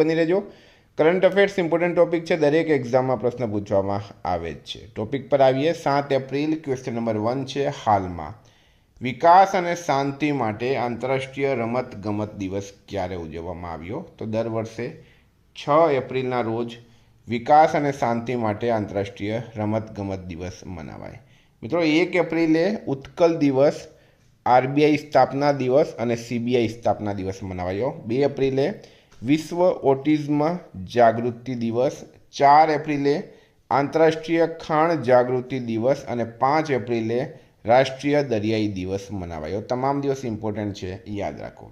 બની રહેજો। Current affairs important topic છે, દરેક એક્ઝામમાં પ્રશ્ન પૂછવામાં આવે જ છે। ટોપિક પર આવીએ। 7 એપ્રિલ ક્વેશ્ચન નંબર 1 છે, હાલમાં વિકાસ અને શાંતિ માટે આંતરરાષ્ટ્રીય રમત ગમત દિવસ ક્યારે ઉજવવામાં આવ્યો? તો દર વર્ષે 6 એપ્રિલના રોજ વિકાસ અને શાંતિ માટે આંતરરાષ્ટ્રીય રમત ગમત દિવસ મનાવાય। મિત્રો 1 એપ્રિલે ઉત્કલ દિવસ, આરબીઆઈ સ્થાપના દિવસ અને સીબીઆઈ સ્થાપના દિવસ મનાવાયો। 2 એપ્રિલે વિશ્વ ઓટિઝમ જાગૃતિ દિવસ, 4 એપ્રિલે આંતરરાષ્ટ્રીય ખાણ જાગૃતિ દિવસ અને 5 એપ્રિલે રાષ્ટ્રીય દરિયાઈ દિવસ મનાવાયો। તમામ દિવસ ઇમ્પોર્ટન્ટ છે, યાદ રાખો।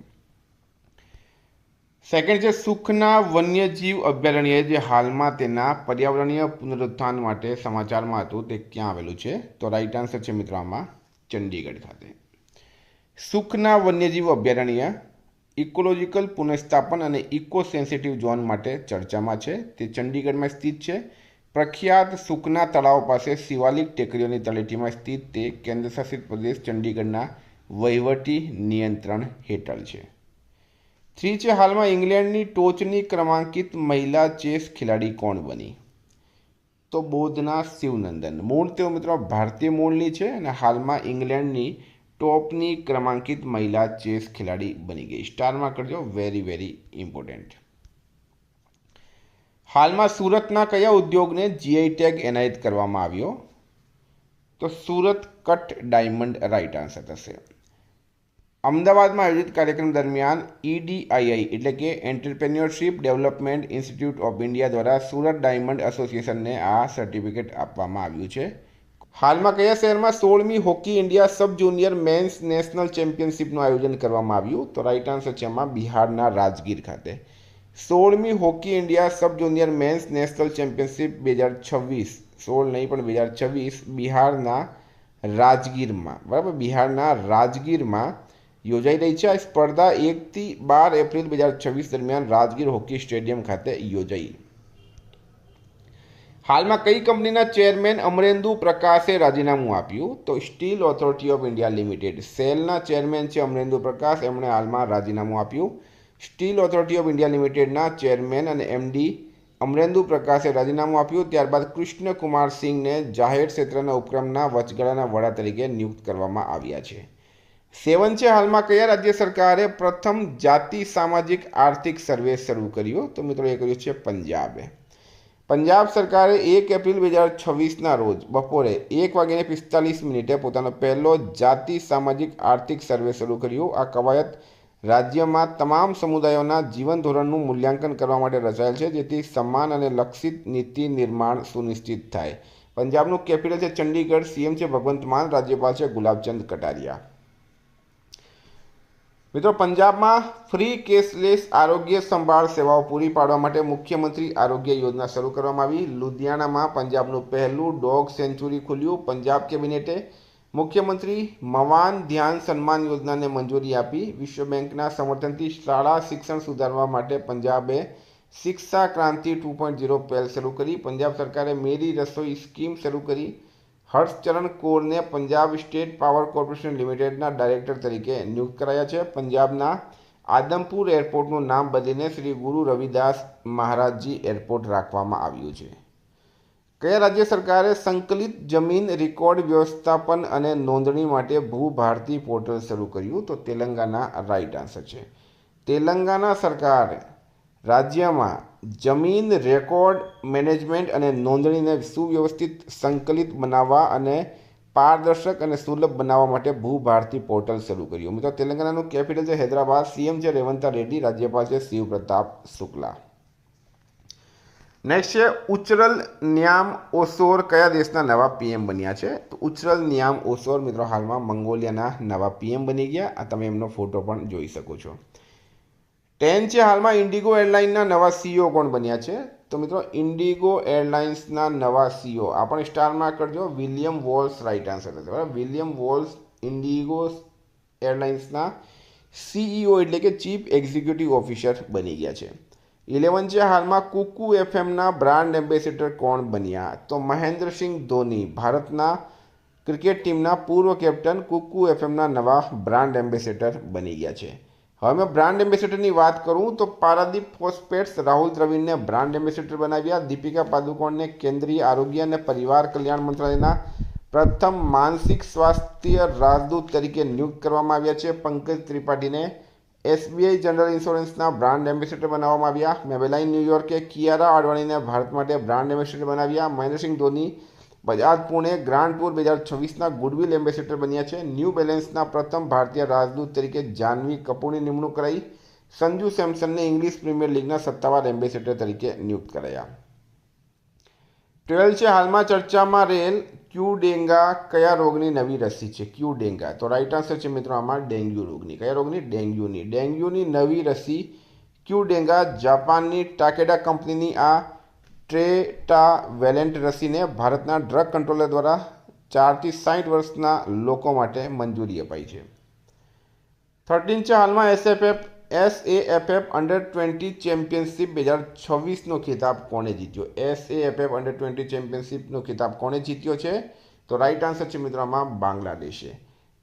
સેકન્ડ છે, સુખના વન્યજીવ અભયારણ્ય, જે હાલમાં તેના પર્યાવરણીય પુનરુત્થાન માટે સમાચારમાં હતું, તે ક્યાં આવેલું છે? તો રાઈટ આન્સર છે મિત્રો આમાં ચંડીગઢ ખાતે। સુખના વન્યજીવ અભયારણ્ય ઇકોલોજીકલ પુનઃસ્થાપન અને ઇકો સેન્સિટિવ ઝોન માટે ચર્ચામાં છે। તે ચંડીગઢમાં સ્થિત છે। પ્રખ્યાત સુખના તળાવ પાસે શિવાલિક ટેકરીઓની તળેટીમાં સ્થિત તે કેન્દ્રશાસિત પ્રદેશ ચંડીગઢના વહીવટી નિયંત્રણ હેઠળ છે। 3 છે, હાલમાં ઇંગ્લેન્ડની ટોચની ક્રમાંકિત મહિલા ચેસ ખેલાડી કોણ બની? તો બોધના શિવનંદન। મૂળ તેઓ મિત્રો ભારતીય મૂળની છે અને હાલમાં ઇંગ્લેન્ડની ટોપની ક્રમાંકિત મહિલા ચેસ ખેલાડી બની ગઈ। સ્ટારમાં કરજો, વેરી વેરી ઇમ્પોર્ટન્ટ। હાલમાં સુરતના કયા ઉદ્યોગને જીઆઈ ટેગ એનાયત કરવામાં આવ્યો? તો Surat cut diamond right answer થશે। અમદાવાદમાં આયોજિત કાર્યક્રમ દરમિયાન EDII એટલે કે entrepreneurship development institute of India દ્વારા સુરત ડાયમંડ એસોસિએશનને આ સર્ટિફિકેટ આપવામાં આવ્યું છે। હાલમાં કયા શહેરમાં 16મી hockey India sub junior men's national ચેમ્પિયનશિપનું આયોજન કરવામાં આવ્યું? તો રાઈટ આન્સર છે એમાં બિહારના રાજગીર ખાતે। 16મી hockey India sub junior men's national championship 2026, 16 નહીં પણ 2026 બિહારના રાજગીરમાં, બરાબર, બિહારના રાજગીરમાં યોજાઈ રહી છે। આ સ્પર્ધા 1 થી 12 એપ્રિલ 2026 દરમિયાન રાજગીર હોકી સ્ટેડિયમ ખાતે યોજાઈ। હાલમાં કઈ કંપનીના ચેરમેન અમરેન્દુ પ્રકાશે રાજીનામું આપ્યું? તો steel authority of India limited, સેલના ચેરમેન છે અમરેન્દુ પ્રકાશ, એમણે હાલમાં રાજીનામું આપ્યું। સ્ટીલ ઓથોરિટી ઓફ ઇન્ડિયા લિમિટેડના ચેરમેન અને MD અમરેન્દુ પ્રકાશે રાજીનામું આપ્યું। ત્યારબાદ કૃષ્ણ કુમાર સિંઘને જાહેર ક્ષેત્રના ઉપક્રમના વચગાળાના વડા તરીકે નિયુક્ત કરવામાં આવ્યા છે। 7 છે, હાલમાં કયા રાજ્ય સરકારે પ્રથમ જાતિ સામાજિક આર્થિક સર્વે શરૂ કર્યો? તો મિત્રો એ કર્યું છે પંજાબે। પંજાબ સરકારે 1 એપ્રિલ 2026ના રોજ બપોરે 1:45 પોતાનો પહેલો જાતિ સામાજિક આર્થિક સર્વે શરૂ કર્યો। આ કવાયત રાજ્યમાં તમામ સમુદાયોના જીવન ધોરણનું મૂલ્યાંકન કરવા માટે રચાયેલ છે, જેથી સમાન અને લક્ષિત નીતિ નિર્માણ સુનિશ્ચિત થાય। પંજાબનું કેપિટલ છે ચંડીગઢ, CM છે ભગવંત માન, રાજ્યપાલ છે ગુલાબચંદ કટારિયા। મિત્રો પંજાબમાં ફ્રી કેશલેસ આરોગ્ય સંભાળ સેવાઓ પૂરી પાડવા માટે મુખ્યમંત્રી આરોગ્ય યોજના શરૂ કરવામાં આવી। લુધિયાણામાં પંજાબનું પહેલું ડોગ સેન્ચુરી ખુલ્યું। પંજાબ કેબિનેટે મુખ્યમંત્રી મવાન ધ્યાન સન્માન યોજનાને મંજૂરી આપી। વિશ્વ બેંકના સમર્થનથી શાળા શિક્ષણ સુધારવા માટે પંજાબે શિક્ષા ક્રાંતિ 2.0 પહેલ શરૂ કરી। પંજાબ સરકારે મેરી રસોઈ સ્કીમ શરૂ કરી। હર્ષચરણ કૌરને પંજાબ સ્ટેટ પાવર કોર્પોરેશન લિમિટેડના ડાયરેક્ટર તરીકે નિયુક્ત કરાયા છે। પંજાબના આદમપુર એરપોર્ટનું નામ બદલીને શ્રી ગુરુ રવિદાસ મહારાજજી એરપોર્ટ રાખવામાં આવ્યું છે। કયા રાજ્ય સરકારે સંકલિત જમીન રેકોર્ડ વ્યવસ્થાપન અને નોંધણી માટે ભૂભારતી પોર્ટલ શરૂ કર્યું? તો તેલંગાના રાઈટ આન્સર છે। તેલંગાના સરકાર રાજ્યમાં જમીન રેકોર્ડ મેનેજમેન્ટ અને નોંધણીને સુવ્યવસ્થિત, સંકલિત બનાવવા અને પારદર્શક અને સુલભ બનાવવા માટે ભૂભારતી પોર્ટલ શરૂ કર્યું। મિત્રો તેલંગાનાનું કેપિટલ છે હૈદરાબાદ, CM છે રેવંતા રેડ્ડી, રાજ્યપાલ છે શિવ પ્રતાપ શુક્લા। નેક્સ્ટ છે, ઉચરલ ન્યામ ઓસોર કયા દેશના નવા PM બન્યા છે? તો ઉચરલ ન્યામ ઓસોર મિત્રો હાલમાં મંગોલિયાના નવા PM બની ગયા। આ તમે એમનો ફોટો પણ જોઈ શકો છો। 10 છે, હાલમાં ઇન્ડિગો એરલાઇન્સના નવા CEO કોણ બન્યા છે? તો મિત્રો ઇન્ડિગો એરલાઇન્સના નવા CEO, આ પણ સ્ટારમાં કરજો, વિલિયમ વોલ્સ રાઈટ આન્સર થશે, બરાબર। વિલિયમ વોલ્સ ઇન્ડિગો એરલાઇન્સના CEO એટલે કે ચીફ એક્ઝિક્યુટિવ ઓફિસર બની ગયા છે। 11 છે, હાલમાં કુકુ FMના બ્રાન્ડ એમ્બેસેડર કોણ બન્યા? તો મહેન્દ્રસિંહ ધોની, ભારતના ક્રિકેટ ટીમના પૂર્વ કેપ્ટન, કુકુ FMના નવા બ્રાન્ડ એમ્બેસેડર બની ગયા છે। હવે મેં બ્રાન્ડ એમ્બેસેડરની વાત કરું તો પારાદીપ ફોસ્ફેટ્સ રાહુલ દ્રવિડને બ્રાન્ડ એમ્બેસેડર બનાવ્યા. દીપિકા પાદુકોણને કેન્દ્રીય આરોગ્ય અને પરિવાર કલ્યાણ મંત્રાલયના પ્રથમ માનસિક સ્વાસ્થ્ય રાજદૂત તરીકે નિયુક્ત કરવામાં આવ્યા છે. પંકજ ત્રિપાઠીને એસબીઆઈ જનરલ ઇન્સ્યોરન્સના બ્રાન્ડ એમ્બેસેડર બનાવવામાં આવ્યા. મેબેલાઇન ન્યૂયોર્કે કિયારા આડવાણીને ભારત માટે બ્રાન્ડ એમ્બેસેડર બનાવ્યા. મહેન્દ્રસિંહ ધોની બજાજ પુણે ગ્રાન્ડ ટૂર 2026ના ગુડવિલ એમ્બેસેડર બન્યા છે. ન્યૂ બેલેન્સના પ્રથમ ભારતીય રાજદૂત તરીકે જાહ્નવી કપૂરની નિમણૂક કરાઈ. સંજુ સેમસનને ઇંગ્લિશ પ્રીમિયર લીગના સત્તાવાર એમ્બેસેડર તરીકે નિયુક્ત કરાયા. 12 છે હાલમાં ચર્ચામાં રહેલ ક્યુડેંગા કયા રોગની નવી રસી છે? ક્યુડેંગા, તો રાઈટ આન્સર છે મિત્રો આમાં ડેન્ગ્યુ રોગની. કયા રોગની? ડેન્ગ્યુની નવી રસી ક્યુડેંગા જાપાનની ટાકેડા કંપનીની આ ટ્રેટાવેલેન્ટ રસીને ભારતના ડ્રગ કંટ્રોલર દ્વારા 4 થી 60 વર્ષના લોકો માટે મંજૂરી અપાઈ છે. 13 છે હાલમાં એસએએફએફ અંડર-20 ચેમ્પિયનશિપ 2026નો ખિતાબ કોણે જીત્યો? એસએએફએફ અંડર-20 ચેમ્પિયનશિપનો ખિતાબ કોણે જીત્યો છે? તો રાઈટ આન્સર છે મિત્રો આમાં બાંગ્લાદેશે.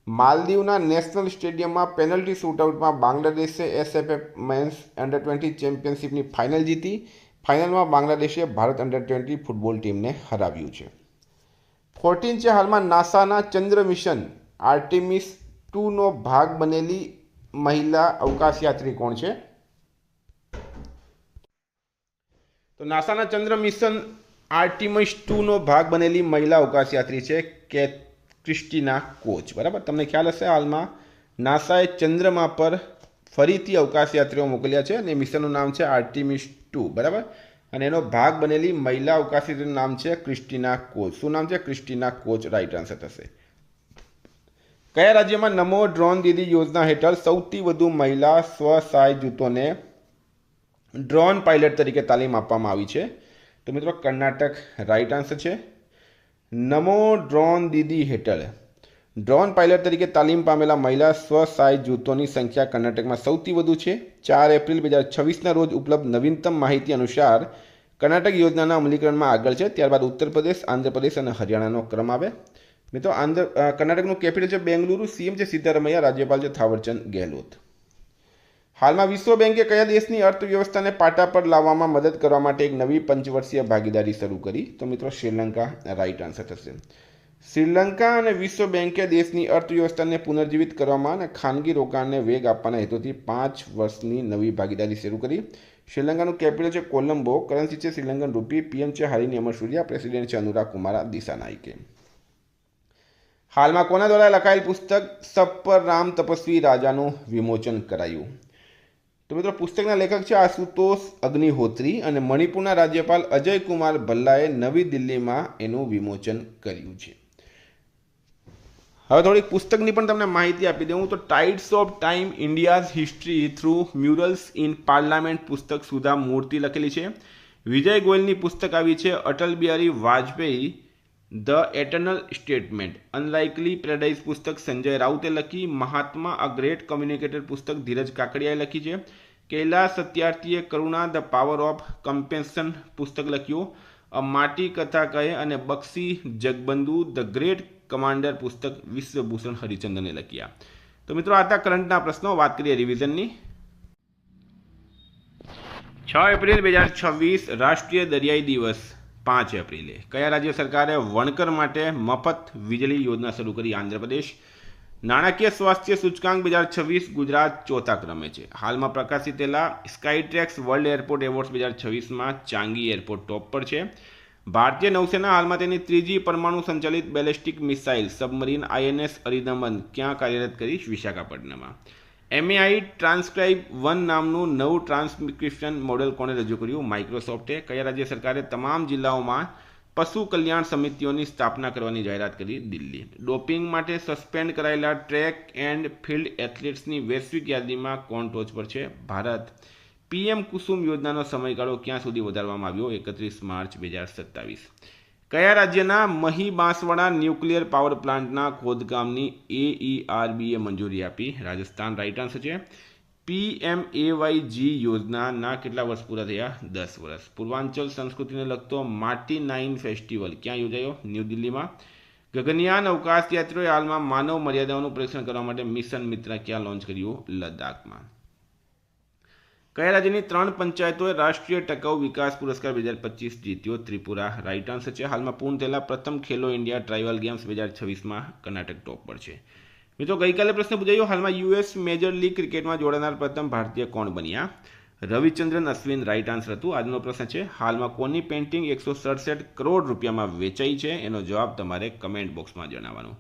માલદીવના નેશનલ સ્ટેડિયમમાં પેનલ્ટી શૂટઆઉટમાં બાંગ્લાદેશે એસએએફએફ મેન્સ અંડર-20 ચેમ્પિયનશિપની ફાઇનલ જીતી. ફાઇનલમાં બાંગ્લાદેશે ભારત અંડર-20 ફૂટબોલ ટીમને હરાવ્યું છે. 14 છે હાલમાં નાસાના ચંદ્ર મિશન આર્ટેમિસ 2નો ભાગ બનેલી મહિલા અવકાશયાત્રી કોણ છે? તો નાસાના ચંદ્ર મિશન આર્ટેમિસ 2નો ભાગ બનેલી મહિલા અવકાશયાત્રી છે ક્રિસ્ટીના કોચ. બરાબર, તમને ખ્યાલ હશે હાલમાં નાસાએ ચંદ્રમા પર ફરીથી અવકાશયાત્રીઓ મોકલ્યા છે અને મિશનનું નામ છે આર્ટેમિસ 2. બરાબર, અને એનો ભાગ બનેલી મહિલા અવકાશયાત્રીનું નામ છે ક્રિસ્ટીના કોચ. શું નામ છે? ક્રિસ્ટીના કોચ રાઈટ આન્સર થશે. કયા રાજ્યમાં નમો ડ્રોન દીદી યોજના હેઠળ સૌથી વધુ મહિલા સ્વસહાય જૂથોને ડ્રોન પાયલટ તરીકે તાલીમ આપવામાં આવી છે? તો મિત્રો કર્ણાટક રાઈટ આન્સર છે. નમો ડ્રોન દીદી હેઠળ ડ્રોન પાયલટ તરીકે તાલીમ પામેલા મહિલા સ્વસહાય જૂથોની સંખ્યા કર્ણાટકમાં સૌથી વધુ છે. 4 એપ્રિલ 2026ના રોજ ઉપલબ્ધ નવીનતમ માહિતી અનુસાર કર્ણાટક યોજનાના અમલીકરણમાં આગળ છે. ત્યારબાદ ઉત્તર પ્રદેશ, આંધ્રપ્રદેશ અને હરિયાણાનો ક્રમ આવે. મિત્રો કર્ણાટકનું કેપિટલ છે બેંગલુરુ. સીએમ છે સિદ્ધારમૈયા, રાજ્યપાલ છે થાવરચંદ ગેહલોત. હાલમાં વિશ્વ બેંકે કયા દેશની અર્થવ્યવસ્થાને પાટા પર લાવવામાં મદદ કરવા માટે એક નવી પંચવર્ષીય ભાગીદારી શરૂ કરી? તો મિત્રો શ્રીલંકા રાઈટ આન્સર થશે. શ્રીલંકા અને વિશ્વ બેંકે દેશની અર્થવ્યવસ્થાને પુનર્જીવિત કરવામાં અને ખાનગી રોકાણને વેગ આપવાના હેતુથી 5 વર્ષની નવી ભાગીદારી શરૂ કરી. શ્રીલંકાનું કેપિટલ છે કોલંબો, કરન્સી છે શ્રીલંકન રૂપી, પીએમ છે હારિની અમરસૂર્યા, પ્રેસિડેન્ટ છે અનુરાગ કુમારા દિસાનાયકે. હાલમાં કોના દ્વારા લખાયેલ પુસ્તક સબ રામ તપસ્વી રાજાનું વિમોચન કરાયું? તો મિત્રો પુસ્તકના લેખક છે આશુતોષ અગ્નિહોત્રી અને મણિપુરના રાજ્યપાલ અજય કુમાર ભલ્લાએ નવી દિલ્હીમાં એનું વિમોચન કર્યું છે. હવે થોડીક પુસ્તકની પણ તમને માહિતી આપી દઉં તો tides of time India's history through murals in parliament પુસ્તક સુધા મૂર્તિ લખેલી છે. વિજય ગોયલની પુસ્તક આવી છે Atal Bihari Vajpayee the eternal statement. Unlikely paradise પુસ્તક સંજય રાઉતે લખી. મહાત્મા અ ગ્રેટ કમ્યુનિકેટર પુસ્તક ધીરજ કાકડિયાએ લખી છે. કૈલાસ સત્યાર્થીએ કરુણા ધ પાવર ઓફ કમ્પેન્શન પુસ્તક લખ્યું. અ માટી કથા કહે અને બક્ષી જગબંધુ ધ ગ્રેટ કમાન્ડર પુસ્તક વિશ્વભૂષણ હરિચંદને લખ્યા. તો મિત્રો આ હતા કરંટના પ્રશ્નો. વાત કરીએ રિવિઝનની. 6 એપ્રિલ 2026 રાષ્ટ્રીય દરિયાઈ દિવસ. 5 એપ્રિલે કયા રાજ્ય સરકારે વણકર માટે મફત વીજળી યોજના શરૂ કરી? આંધ્રપ્રદેશ. નાણાકીય સ્વાસ્થ્ય સૂચકાંક 2026 ગુજરાત 4થા ક્રમે છે. હાલમાં પ્રકાશિત થયેલા સ્કાયટ્રેક્સ world airport awards 2026માં Changi airport ટોપ પર છે. ભારતીય નૌસેના હાલમાં તેની 3જી પરમાણુ સંચાલિત બેલેસ્ટિક મિસાઇલ સબમરીન આઈએનએસ અરિંદમન ક્યાં કાર્યરત કરી? વિશાખાપટ્ટનમમાં. એમએઆઈ ટ્રાન્સક્રાઇબ 1 નામનું નવું ટ્રાન્સક્રિપ્શન મોડેલ કોણે રજૂ કર્યું? માઇક્રોસોફ્ટે. કયા રાજ્ય સરકારે તમામ જિલ્લાઓમાં પશુ કલ્યાણ સમિતિઓની સ્થાપના કરવાની જાહેરાત કરી? દિલ્હી. ડોપિંગ માટે સસ્પેન્ડ કરાયેલા ટ્રેક એન્ડ ફિલ્ડ એથ્લેટ્સની વૈશ્વિક યાદીમાં કોણ ટોચ પર છે? ભારત. પીએમ કુસુમ યોજનાનો સમયગાળો ક્યાં સુધી વધારવામાં આવ્યો? 31 માર્ચ 2027. કયા રાજ્યના મહી બાંસવાડા ન્યુક્લિયર પાવર પ્લાન્ટના ખોદકામની એઈઆરબીએ મંજૂરી આપી? રાજસ્થાન રાઈટ આન્સર છે. પીએમએવાયજી યોજનાના કેટલા વર્ષ પૂરા થયા? 10 વર્ષ. પૂર્વાંચલ સંસ્કૃતિને લગતો માટી 9 ફેસ્ટિવલ ક્યાં યોજાયો? ન્યૂ દિલ્હીમાં. ગગનયાન અવકાશ યાત્રીઓએ હાલમાં માનવ મર્યાદાઓનું પરીક્ષણ કરવા માટે મિશન મિત્ર ક્યાં લોન્ચ કર્યું? લદ્દાખમાં. કયા રાજ્યની 3 પંચાયતોએ રાષ્ટ્રીય ટકાઉ વિકાસ પુરસ્કાર 2025 જીત્યો? ત્રિપુરા. રાઈટ આન્સર છે. હાલમાં પૂર્ણ થયેલા પ્રથમ ખેલો ઇન્ડિયા ટ્રાઇબલ ગેમ્સ 2026માં કર્ણાટક ટોપ પર છે. મિત્રો ગઈકાલે પ્રશ્ન પૂછાયો, હાલમાં યુએસ મેજર લીગ ક્રિકેટમાં જોડાનાર પ્રથમ ભારતીય કોણ બન્યા? રવિચંદ્રન અશ્વિન રાઈટ આન્સર હતું. આજનો પ્રશ્ન છે, હાલમાં કોની પેઇન્ટિંગ 167 કરોડ રૂપિયામાં વેચાઈ છે? એનો જવાબ તમારે કમેન્ટ બોક્સમાં જણાવવાનો.